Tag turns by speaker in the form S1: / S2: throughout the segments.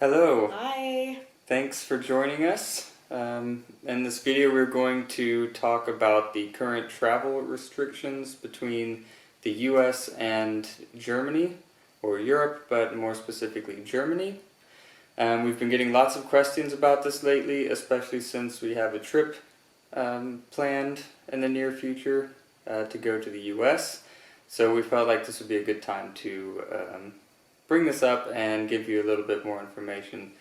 S1: Hello,
S2: Hi.
S1: thanks for joining us. In this video, we're going to talk about the current travel restrictions between the US and Germany, or Europe, but more specifically Germany. We've been getting lots of questions about this lately, especially since we have a trip planned in the near future to go to the US. So we felt like this would be a good time to bring this up and give you a little bit more information.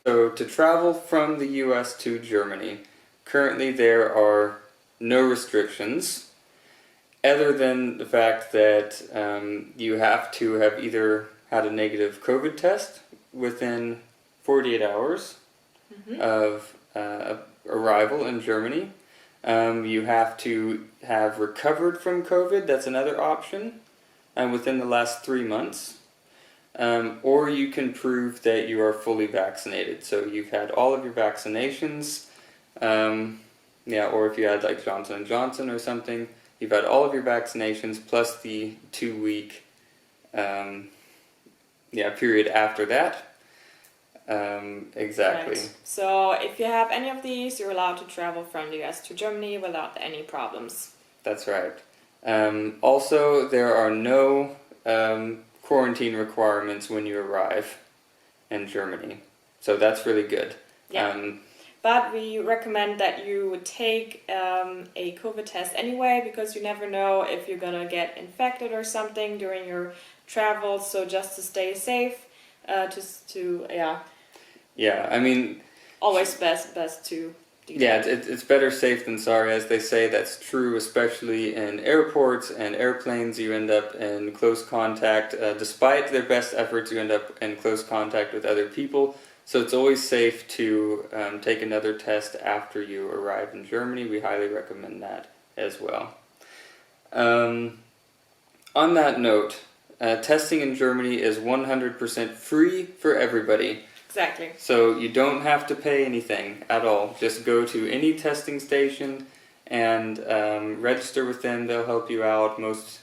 S1: So to travel from the US to Germany, currently there are no restrictions other than the fact that you have to have either had a negative COVID test within 48 hours of arrival in Germany. You have to have recovered from COVID, that's another option, within the last 3 months. Or you can prove that you are fully vaccinated. So you've had all of your vaccinations, or if you had like Johnson & Johnson or something, you've had all of your vaccinations plus the 2-week period after that. Exactly.
S2: Right. So if you have any of these, you're allowed to travel from the US to Germany without any problems.
S1: That's right. Also, there are no quarantine requirements when you arrive in Germany. So that's really good.
S2: Yeah. But we recommend that you would take a COVID test anyway, because you never know if you're gonna get infected or something during your travel. So just to stay safe, always best to do that.
S1: It's better safe than sorry, as they say. That's true, especially in airports and airplanes. You end up in close contact. Despite their best efforts, you end up in close contact with other people. So it's always safe to take another test after you arrive in Germany. We highly recommend that as well. On that note, testing in Germany is 100% free for everybody.
S2: Exactly.
S1: So you don't have to pay anything at all. Just go to any testing station and register with them. They'll help you out. Most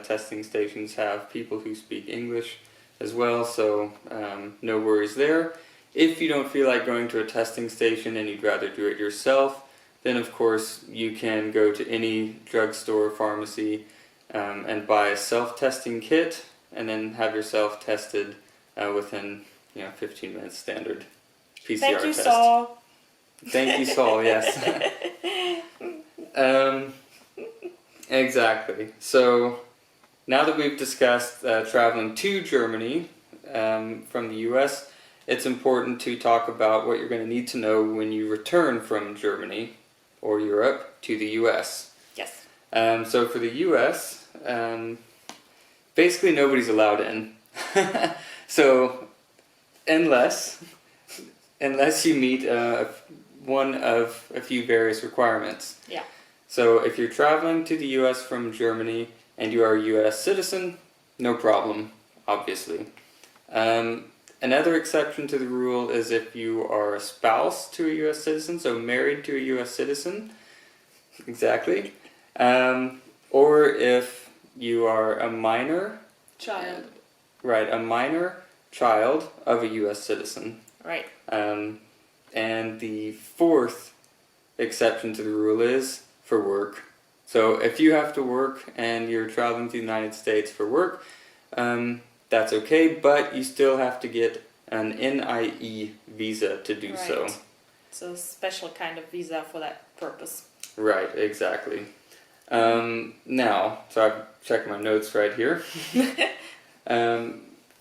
S1: testing stations have people who speak English as well, so no worries there. If you don't feel like going to a testing station and you'd rather do it yourself, then of course you can go to any drugstore or pharmacy and buy a self-testing kit and then have yourself tested within 15 minutes standard PCR
S2: Thank you,
S1: test.
S2: Saul.
S1: Thank you, Saul, yes. Exactly. So now that we've discussed traveling to Germany from the US, it's important to talk about what you're going to need to know when you return from Germany or Europe to the US.
S2: Yes.
S1: So for the US, basically nobody's allowed in. So unless you meet one of a few various requirements.
S2: Yeah.
S1: So if you're traveling to the US from Germany and you are a US citizen, no problem, obviously. Another exception to the rule is if you are a spouse to a US citizen, so married to a US citizen, exactly. Or if you are a minor
S2: Child.
S1: Right, a minor child of a U.S. citizen.
S2: Right.
S1: And the fourth exception to the rule is for work. So if you have to work and you're traveling to the United States for work, that's okay, but you still have to get an NIE visa to do so.
S2: It's a special kind of visa for that purpose.
S1: Right, exactly. Now, so I've checked my notes right here.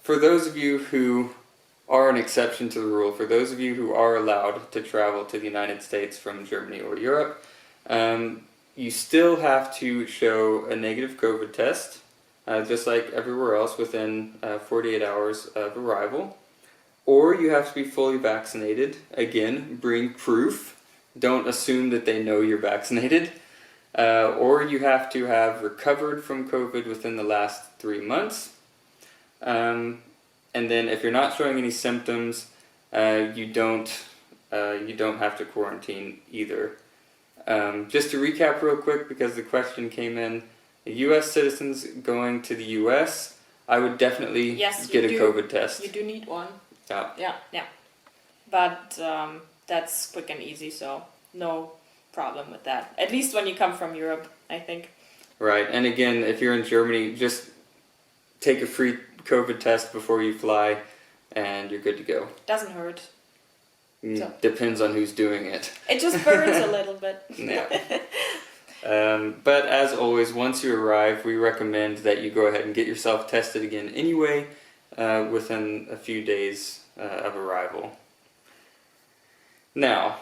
S1: For those of you who are an exception to the rule, for those of you who are allowed to travel to the United States from Germany or Europe, you still have to show a negative COVID test, just like everywhere else, within 48 hours of arrival. Or you have to be fully vaccinated. Again, bring proof. Don't assume that they know you're vaccinated. Or you have to have recovered from COVID within the last 3 months. And then if you're not showing any symptoms, you don't have to quarantine either. Just to recap real quick, because the question came in, U.S. citizens going to the U.S., I would definitely get a COVID test.
S2: You do need one.
S1: Yeah.
S2: Yeah, yeah. but that's quick and easy, so no problem with that. At least when you come from Europe, I think.
S1: Right, and again, if you're in Germany, just take a free COVID test before you fly, and you're good to go.
S2: Doesn't hurt. So.
S1: Depends on who's doing it.
S2: It just burns a little bit.
S1: Yeah. But as always, once you arrive, we recommend that you go ahead and get yourself tested again anyway, within a few days of arrival. Now,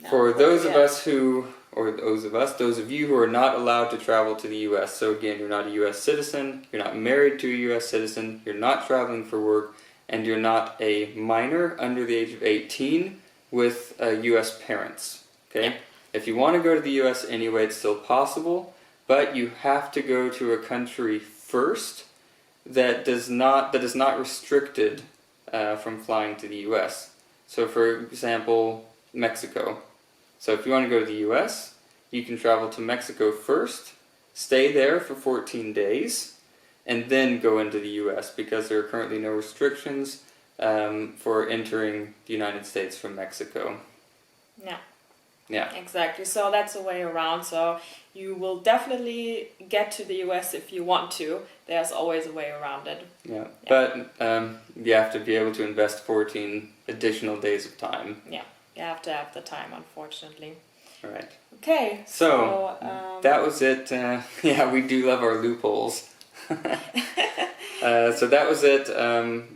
S1: for those of us who, or those of you who are not allowed to travel to the U.S., so again, you're not a U.S. citizen, you're not married to a U.S. citizen, you're not traveling for work, and you're not a minor under the age of 18 with U.S. parents, okay?
S2: Yeah.
S1: If you want to go to the U.S. anyway, it's still possible, but you have to go to a country first that is not restricted from flying to the U.S. So, for example, Mexico. So if you want to go to the U.S., you can travel to Mexico first, stay there for 14 days, and then go into the U.S. because there are currently no restrictions for entering the United States from Mexico.
S2: Yeah.
S1: Yeah.
S2: Exactly. So that's a way around. So you will definitely get to the US if you want to. There's always a way around it.
S1: Yeah. But you have to be able to invest 14 additional days of time.
S2: Yeah. You have to have the time, unfortunately.
S1: All right.
S2: Okay.
S1: So that was it. Yeah, we do love our loopholes. So that was it.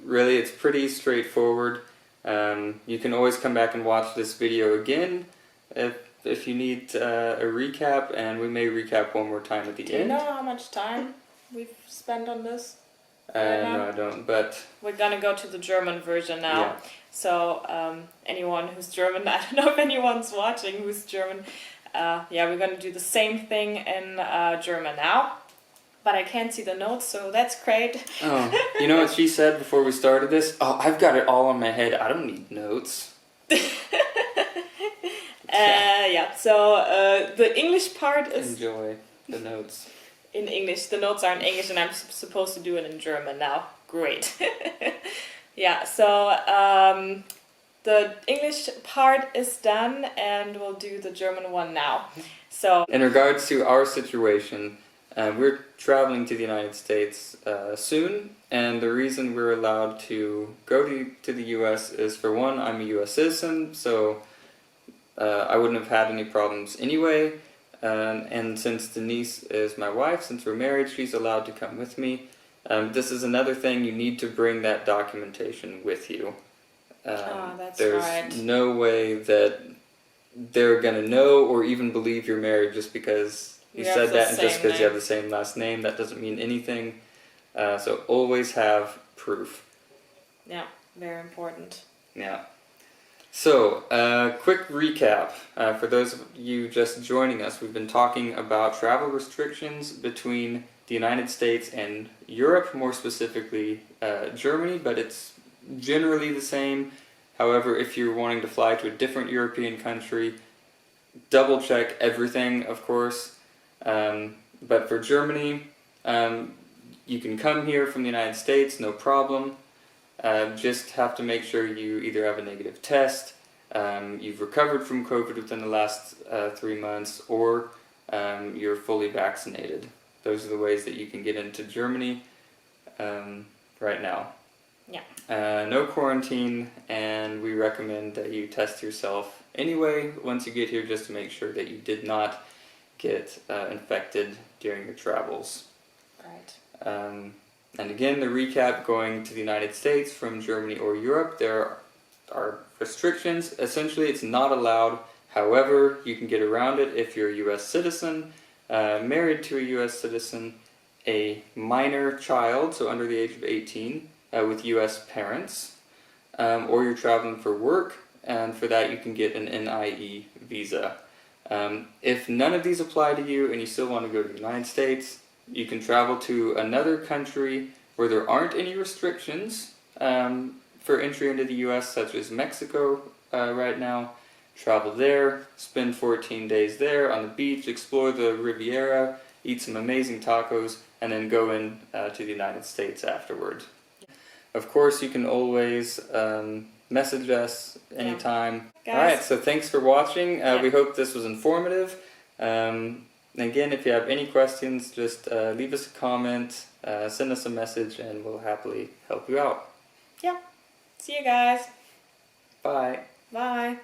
S1: Really, it's pretty straightforward. You can always come back and watch this video again if you need a recap, and we may recap one more time at the end.
S2: Do you know how much time we've spent on this?
S1: No, I don't, but
S2: we're gonna go to the German version now.
S1: Yeah.
S2: So anyone who's German, I don't know if anyone's watching who's German. Yeah, we're gonna do the same thing in German now. But I can't see the notes, so that's great.
S1: Oh, you know what she said before we started this? Oh, I've got it all on my head. I don't need notes.
S2: Yeah, so the English part is...
S1: Enjoy the notes.
S2: In English. The notes are in English, and I'm supposed to do it in German now. Great. Yeah, so the English part is done, and we'll do the German one now. So,
S1: in regards to our situation, we're traveling to the United States soon, and the reason we're allowed to go to the U.S. is, for one, I'm a U.S. citizen, so I wouldn't have had any problems anyway, and since Denise is my wife, since we're married, she's allowed to come with me. This is another thing, you need to bring that documentation with you.
S2: that's
S1: there's
S2: right.
S1: no way that they're going to know or even believe you're married just because you said that, and just because you have the same last name. That doesn't mean anything. So always have proof.
S2: Yeah, very important.
S1: Yeah. So, quick recap. For those of you just joining us, we've been talking about travel restrictions between the United States and Europe, more specifically Germany, but it's generally the same. However, if you're wanting to fly to a different European country, double check everything, of course. But for Germany, you can come here from the United States, no problem. Just have to make sure you either have a negative test, you've recovered from COVID within the last 3 months, or you're fully vaccinated. Those are the ways that you can get into Germany right now.
S2: Yeah.
S1: No quarantine, and we recommend that you test yourself anyway once you get here, just to make sure that you did not get infected during your travels.
S2: Right.
S1: And again, the recap: going to the United States from Germany or Europe, there are restrictions. Essentially, it's not allowed. However, you can get around it if you're a U.S. citizen, married to a U.S. citizen, a minor child, so under the age of 18, with U.S. parents, or you're traveling for work, and for that you can get an NIE visa. If none of these apply to you and you still want to go to the United States, you can travel to another country where there aren't any restrictions for entry into the U.S., such as Mexico right now. Travel there, spend 14 days there on the beach, explore the Riviera, eat some amazing tacos, and then go to the United States afterward. Of course, you can always message us anytime.
S2: Guys.
S1: All right, so thanks for watching.
S2: Yeah.
S1: We hope this was informative. Again, if you have any questions, just leave us a comment, send us a message, and we'll happily help you out.
S2: Yeah. See you guys.
S1: Bye.
S2: Bye.